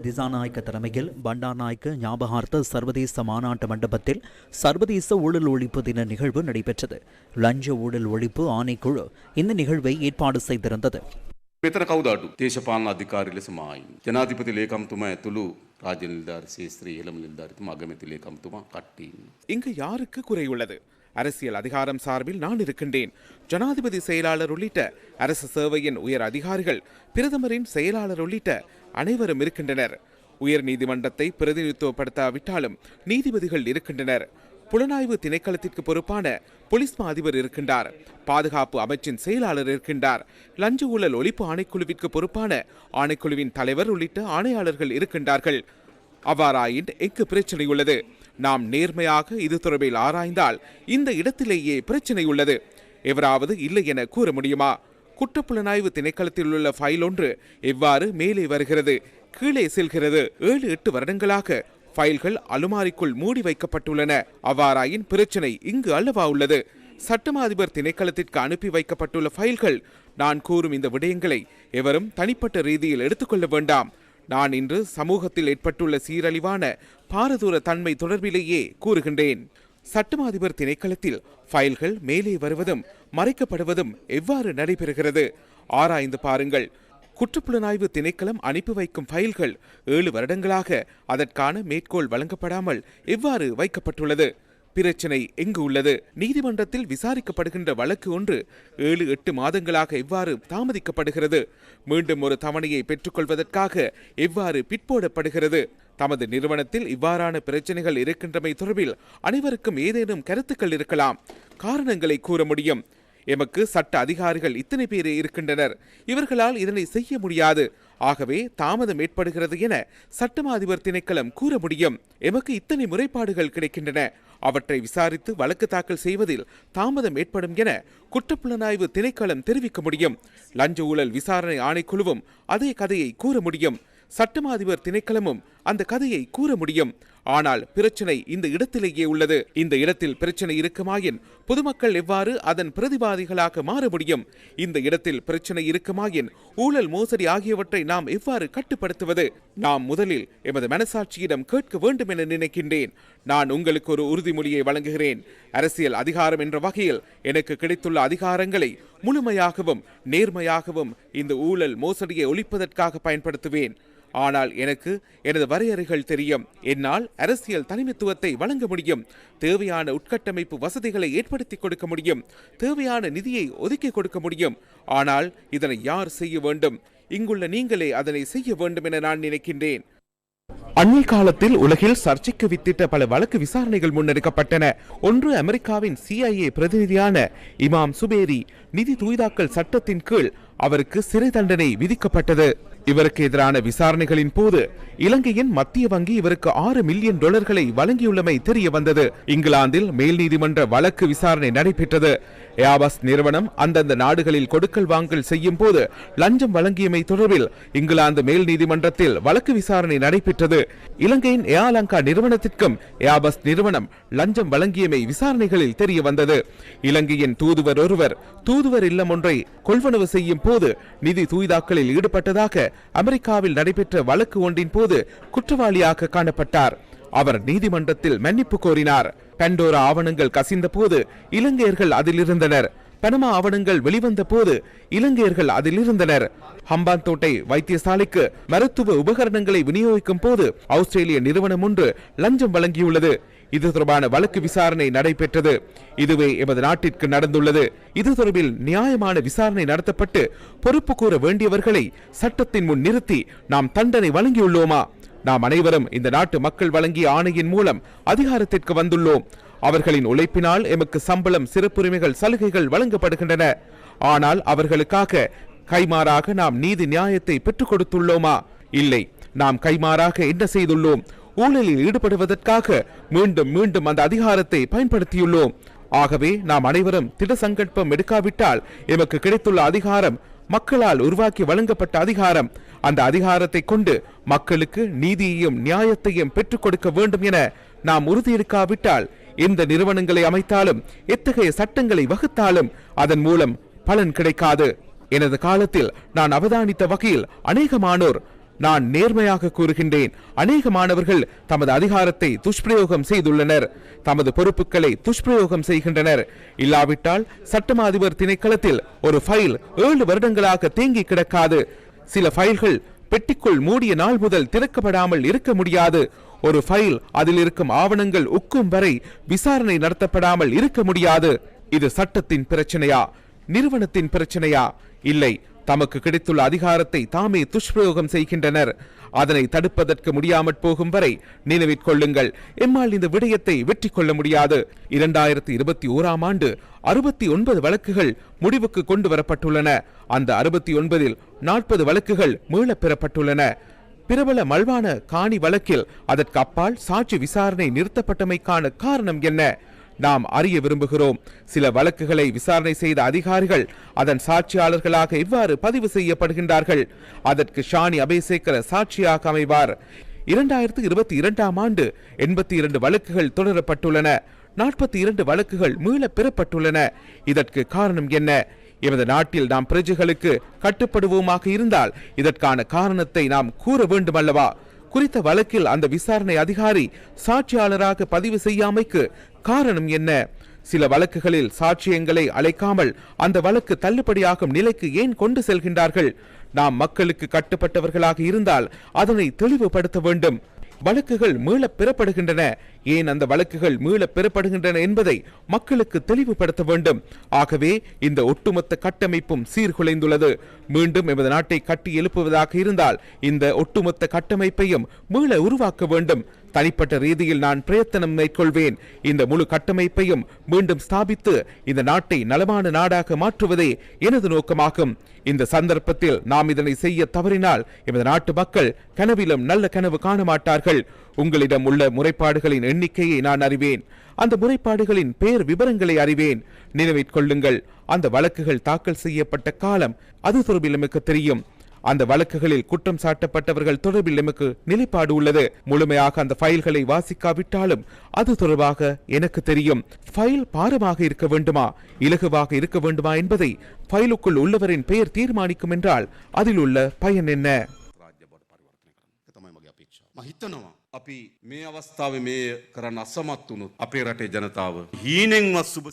திசாநாயக்க தலைமையில் பண்டார்நாயக்க ஞாபகார்த்த சர்வதேச மாநாட்டு மண்டபத்தில் சர்வதேச ஊழல் ஒழிப்பு தின நிகழ்வு நடைபெற்றது. லஞ்ச ஊழல் ஒழிப்பு ஆணைக்குழு இந்த நிகழ்வை ஏற்பாடு செய்திருந்தது. මෙතන කවුද අඩු? දේශපාලන අධිකාරී ලෙස මායින්. ජනාධිපති ලේකම්තුමා ඇතුළු රාජ්‍ය නිලධාරී ශාස්ත්‍රීය ඉහළම නිලධාරීතුමා අගමැති ලේකම්තුමා කට්ටිය ඉන්නවා. இங்கு யாருக்கு குறை உள்ளது? அரசியல் அதிகாரம் சார்பில் நான் இருக்கின்றேன். ஜனாதிபதி செயலாளர் உள்ளிட்ட அரசு சேவையின் உயர் அதிகாரிகள், பிரதமரின் செயலாளர் உள்ளிட்ட அனைவரும் இருக்கின்றனர். உயர் நீதிமன்றத்தை பிரதிநிதித்துவப்படுத்தாவிட்டாலும் நீதிபதிகள் இருக்கின்றனர். புலனாய்வு திணைக்களத்திற்கு பொறுப்பான போலீஸ் மா அதிபர் இருக்கின்றார். பாதுகாப்பு அமைச்சின் செயலாளர் இருக்கின்றார். லஞ்ச ஊழல் ஒழிப்பு ஆணைக்குழுவிற்கு பொறுப்பான ஆணைக்குழுவின் தலைவர் உள்ளிட்ட ஆணையாளர்கள் இருக்கின்றார்கள். அவ்வாறாயின் எங்கு பிரச்சனை உள்ளது? நாம் நேர்மையாக இது தொடர்பில் ஆராய்ந்தால் இந்த இடத்திலேயே பிரச்சனை உள்ளது. எவராவது இல்லை என கூற முடியுமா? குற்றப்புலனாய்வு திணைக்களத்தில் உள்ள ஃபைல் ஒன்று எவ்வாறு மேலே வருகிறது, கீழே செல்கிறது? 7-8 வருடங்களாக ஃபைல்கள் அலுமாரிக்குள் மூடி வைக்கப்பட்டுள்ளன. அவ்வாறாயின் பிரச்சனை இங்கு அல்லவா உள்ளது? சட்டமா அதிபர் திணைக்களத்திற்கு அனுப்பி வைக்கப்பட்டுள்ள ஃபைல்கள். நான் கூறும் இந்த விடயங்களை எவரும் தனிப்பட்ட ரீதியில் எடுத்துக்கொள்ள வேண்டாம். நான் இன்று சமூகத்தில் ஏற்பட்டுள்ள சீரழிவான பாரதூர தன்மை தொடர்பிலேயே கூறுகின்றேன். சட்டமா அதிபர் திணைக்களத்தில் ஃபைல்கள் மேலே வருவதும் மறைக்கப்படுவதும் எவ்வாறு நடைபெறுகிறது? ஆராய்ந்து பாருங்கள். குற்றப்புலனாய்வு திணைக்களம் அனுப்பி வைக்கும் ஃபைல்கள் 7 வருடங்களாக அதற்கான மேற்கோள் வழங்கப்படாமல் எவ்வாறு வைக்கப்பட்டுள்ளது? பிரச்சனை எங்கு உள்ளது? நீதிமன்றத்தில் விசாரிக்கப்படுகின்ற வழக்கு ஒன்று 7-8 மாதங்களாக எவ்வாறு தாமதிக்கப்படுகிறது? மீண்டும் ஒரு தவணையை பெற்றுக்கொள்வதற்காக எவ்வாறு பிற்போடப்படுகிறது? தமது நிறுவனத்தில் இவ்வாறான பிரச்சனைகள் இருக்கின்றமை தொடர்பில் அனைவருக்கும் ஏதேனும் கருத்துக்கள் இருக்கலாம், காரணங்களை கூற முடியும். எமக்கு சட்ட அதிகாரிகள் இத்தனை பேரே இருக்கின்றனர். இவர்களால் இதனை செய்ய முடியாது, ஆகவே தாமதம் ஏற்படுகிறது என சட்டமா அதிபர் திணைக்களம் கூற முடியும். எமக்கு இத்தனை முறைப்பாடுகள் கிடைக்கின்றன, அவற்றை விசாரித்து வழக்கு தாக்கல் செய்வதில் தாமதம் ஏற்படும் என குற்றப்புலனாய்வு திணைக்களம் தெரிவிக்க முடியும். லஞ்ச ஊழல் விசாரணை ஆணைக்குழுவும் அதே கதையை கூற முடியும். சட்டமா அதிபர் திணைக்களமும் அந்த கதையை கூற முடியும். ஆனால் பிரச்சனை இந்த இடத்திலேயே உள்ளது. இந்த இடத்தில் பிரச்சனை இருக்குமாயின் பொதுமக்கள் எவ்வாறு அதன் பிரதிவாதிகளாக மாற முடியும்? இந்த இடத்தில் பிரச்சனை இருக்குமாயின் ஊழல் மோசடி ஆகியவற்றை நாம் எவ்வாறு கட்டுப்படுத்துவது? நாம் முதலில் எமது மனசாட்சியிடம் கேட்க வேண்டும் என நினைக்கின்றேன். நான் உங்களுக்கு ஒரு உறுதிமொழியை வழங்குகிறேன். அரசியல் அதிகாரம் என்ற வகையில் எனக்கு கிடைத்துள்ள அதிகாரங்களை முழுமையாகவும் நேர்மையாகவும் இந்த ஊழல் மோசடியை ஒழிப்பதற்காக பயன்படுத்துவேன். ஆனால் எனக்கு எனது வரையறைகள் தெரியும். என்னால் அரசியல் தனிமைத்துவத்தை வழங்க முடியும். தேவையான உட்கட்டமைப்பு வசதிகளை ஏற்படுத்தி கொடுக்க முடியும். தேவையான நிதியை ஒதுக்கி கொடுக்க முடியும். ஆனால் இதனை யார் செய்ய வேண்டும்? இங்குள்ள நீங்களே அதனை செய்ய வேண்டும் என நான் நினைக்கின்றேன். அண்மை காலத்தில் உலகில் சர்ச்சைக்கு வித்திட்ட பல வழக்கு விசாரணைகள் முன்னெடுக்கப்பட்டன. ஒன்று அமெரிக்காவின் CIA பிரதிநிதியான இமாம் சுபேரி நிதி தூய்தாக்கல் சட்டத்தின் கீழ் அவருக்கு சிறை தண்டனை விதிக்கப்பட்டது. இவருக்கு எதிரான விசாரணைகளின் போது இலங்கையின் மத்திய வங்கி இவருக்கு $6 மில்லியன் வழங்கியுள்ளமை தெரிய வந்தது. இங்கிலாந்தில் மேல் நீதிமன்ற வழக்கு விசாரணை நடைபெற்றது. ஏர்பஸ் நிறுவனம் அந்தந்த நாடுகளில் கொடுக்கல் வாங்கல் செய்யும் போது லஞ்சம் வழங்கியமை தொடர்பில் இங்கிலாந்து மேல் நீதிமன்றத்தில் வழக்கு விசாரணை நடைபெற்றது. இலங்கையின் ஏர்லங்கா நிறுவனத்திற்கும் ஏர்பஸ் நிறுவனம் லஞ்சம் வழங்கியமை விசாரணைகளில் தெரிய வந்தது. இலங்கையின் தூதுவர் ஒருவர் தூதுவர் இல்லம் ஒன்றை கொள்வனவு செய்யும் போது நிதி தூய்தாக்கலில் ஈடுபட்டதாக அமெரிக்காவில் நடைபெற்ற வழக்கு ஒன்றின் போது குற்றவாளியாக காணப்பட்டார். அவர் நீதிமன்றத்தில் மன்னிப்பு கோரினார். பண்டோரா ஆவணங்கள் கசிந்த போது இலங்கையர்கள் அதில் இருந்தனர். பனமா ஆவணங்கள் வெளிவந்த போது இலங்கையர்கள் அதில் இருந்தனர். ஹம்பாந்தோட்டை வைத்தியசாலைக்கு மருத்துவ உபகரணங்களை விநியோகிக்கும் போது ஆஸ்திரேலிய நிறுவனம் ஒன்று லஞ்சம் வழங்கியுள்ளது. இது தொடர்பான வழக்கு விசாரணை நடைபெற்றது. இதுவே எமது நாட்டிற்கு நடந்துள்ளது. இது தொடர்பில் நியாயமான விசாரணை நடத்தப்பட்டு பொறுப்பு கூற வேண்டியவர்களை சட்டத்தின் முன் நிறுத்தி நாம் தண்டனை வழங்கியுள்ளோமா? நாம் அனைவரும் இந்த நாட்டு மக்கள் வழங்கிய ஆணையின் மூலம் அதிகாரத்திற்கு வந்துள்ளோம். அவர்களின் உழைப்பினால் எமக்கு சம்பளம், சிறப்புரிமைகள், சலுகைகள் வழங்கப்படுகின்றன. ஆனால் அவர்களுக்காக கைமாறாக நாம் நீதி நியாயத்தை பெற்றுக் கொடுத்துள்ளோமா? இல்லை. நாம் கைமாறாக என்ன செய்துள்ளோம்? ஊழலில் ஈடுபடுவதற்காக மீண்டும் மீண்டும் அந்த அதிகாரத்தை பயன்படுத்தியுள்ளோம். ஆகவே நாம் அனைவரும் திட சங்கல்பம் எடுக்காவிட்டால் எமக்கு கிடைத்துள்ள அதிகாரம் மக்களால் உருவாக்கி வழங்கப்பட்ட அதிகாரம். அந்த அதிகாரத்தை கொண்டு மக்களுக்கு நீதியையும் நியாயத்தையும் பெற்றுக் கொடுக்க வேண்டும் என நாம் உறுதியெடுக்காவிட்டால் எந்த நிறுவனங்களை அமைத்தாலும் எத்தகைய சட்டங்களை வகுத்தாலும் அதன் மூலம் பலன் கிடைக்காது. எனது காலத்தில் நான் அவதானித்த வகையில் அநேகமானோர் நான் நேர்மையாக கூறுகின்றேன், அநேக மாணவர்கள் தமது அதிகாரத்தை துஷ்பிரயோகம் செய்துள்ளனர், தமது பொறுப்புகளை துஷ்பிரயோகம் செய்கின்றனர். இல்லாவிட்டால் சட்டமா அதிபர் திணைக்களத்தில் ஒரு ஃபைல் 7 வருடங்களாக தேங்கி கிடக்காது. சில ஃபைல்கள் பெட்டிக்குள் மூடிய நாள் முதல் திறக்கப்படாமல் இருக்க முடியாது. ஒரு ஃபைல், அதில் இருக்கும் ஆவணங்கள் உக்கும் வரை விசாரணை நடத்தப்படாமல் இருக்க முடியாது. இது சட்டத்தின் பிரச்சனையா, நிறுவனத்தின் பிரச்சனையா? இல்லை, தமக்கு கிடைத்துள்ள அதிகாரத்தை தாமே துஷ்பிரயோகம் செய்கின்றனர். அதனை தடுப்பதற்கு முடியாமற் போகும் வரை நினைவிற் கொள்ளுங்கள், எம்மால் இந்த விடயத்தை வெற்றி கொள்ள முடியாது. 2021ஆம் ஆண்டு 69 வழக்குகள் முடிவுக்கு கொண்டு வரப்பட்டுள்ளன. அந்த 69இல் 40 வழக்குகள் மீளப் பெறப்பட்டுள்ளன. பிரபல மல்வான காணி வழக்கில் அதற்கு அப்பால் சாட்சி விசாரணை நிறுத்தப்பட்டமைக்கான காரணம் என்ன? நாம் அறிய விரும்புகிறோம். சில வழக்குகளை விசாரணை செய்த அதிகாரிகள் அதன் சாட்சியாளர்களாக இவ்வாறு பதிவு செய்யப்படுகின்றார்கள். அதற்கு ஷானி அபேசேகர சாட்சியாக அமைவார். 2022ஆம் ஆண்டு 82 வழக்குகள் தொடரப்பட்டுள்ளன. 42 வழக்குகள் மீளப் பெறப்பட்டுள்ளன. இதற்கு காரணம் என்ன? எமது நாட்டில் நாம் பிரஜைகளுக்கு கட்டுப்படுவோமாக இருந்தால் இதற்கான காரணத்தை நாம் கூற வேண்டும் அல்லவா? குறித்த வழக்கில் அந்த விசாரணை அதிகாரி சாட்சியாளராக பதிவு செய்யாமைக்கு காரணம் என்ன? சில வழக்குகளில் சாட்சியங்களை அழைக்காமல் அந்த வழக்கு தள்ளுபடியாகும் நிலைக்கு ஏன் கொண்டு செல்கின்றார்கள்? நாம் மக்களுக்கு கட்டுப்பட்டவர்களாக இருந்தால் அதனை தெளிவுபடுத்த வேண்டும். வழக்குகள் மீளப் பெறப்படுகின்றன, ஏன் அந்த வழக்குகள் மீளப் பெறப்படுகின்றன என்பதை மக்களுக்கு தெளிவுபடுத்த வேண்டும். ஆகவே இந்த ஒட்டுமொத்த கட்டமைப்பும் சீர்குலைந்துள்ளது. மீண்டும் எமது நாட்டை கட்டி எழுப்புவதாக இருந்தால் இந்த ஒட்டுமொத்த கட்டமைப்பையும் மீள உருவாக்க வேண்டும். தனிப்பட்ட ரீதியில் நான் பிரயத்தனம் மேற்கொள்வேன். இந்த முழு கட்டமைப்பையும் மீண்டும் ஸ்தாபித்து இந்த நாட்டை நலமான நாடாக மாற்றுவதே எனது நோக்கமாகும். இந்த சந்தர்ப்பத்தில் நாம் இதனை செய்ய தவறினால் எமது நாட்டு மக்கள் கனவிலும் நல்ல கனவு காண மாட்டார்கள். உங்களிடம் உள்ள முறைப்பாடுகளின் எண்ணிக்கையை நான் அறிவேன். அந்த முறைப்பாடுகளின் பெயர் விவரங்களை அறிவேன். நினைவிற் கொள்ளுங்கள், அந்த வழக்குகள் தாக்கல் செய்யப்பட்ட காலம் அது தொடர்பில் நமக்கு தெரியும். அந்த வழக்குகளில் குற்றம் சாட்டப்பட்டவர்கள் தொடர்பில் நமக்கு நிலைப்பாடு உள்ளது. முழுமையாக அந்த ஃபைல்களை வாசிக்காவிட்டாலும் அது தொடர்பாக எனக்கு தெரியும். ஃபைல் பாரமாக இருக்க வேண்டுமா, இலகுவாக இருக்க வேண்டுமா என்பதை ஃபைலுக்குள் உள்ளவரின் பெயர் தீர்மானிக்கும் என்றால் அதில் உள்ள பயன் என்ன? අපි මේ අවස්ථාවේ මේ කරන්න අසමත් වුණොත් අපේ රටේ ජනතාව හීනෙන්වත් සුබ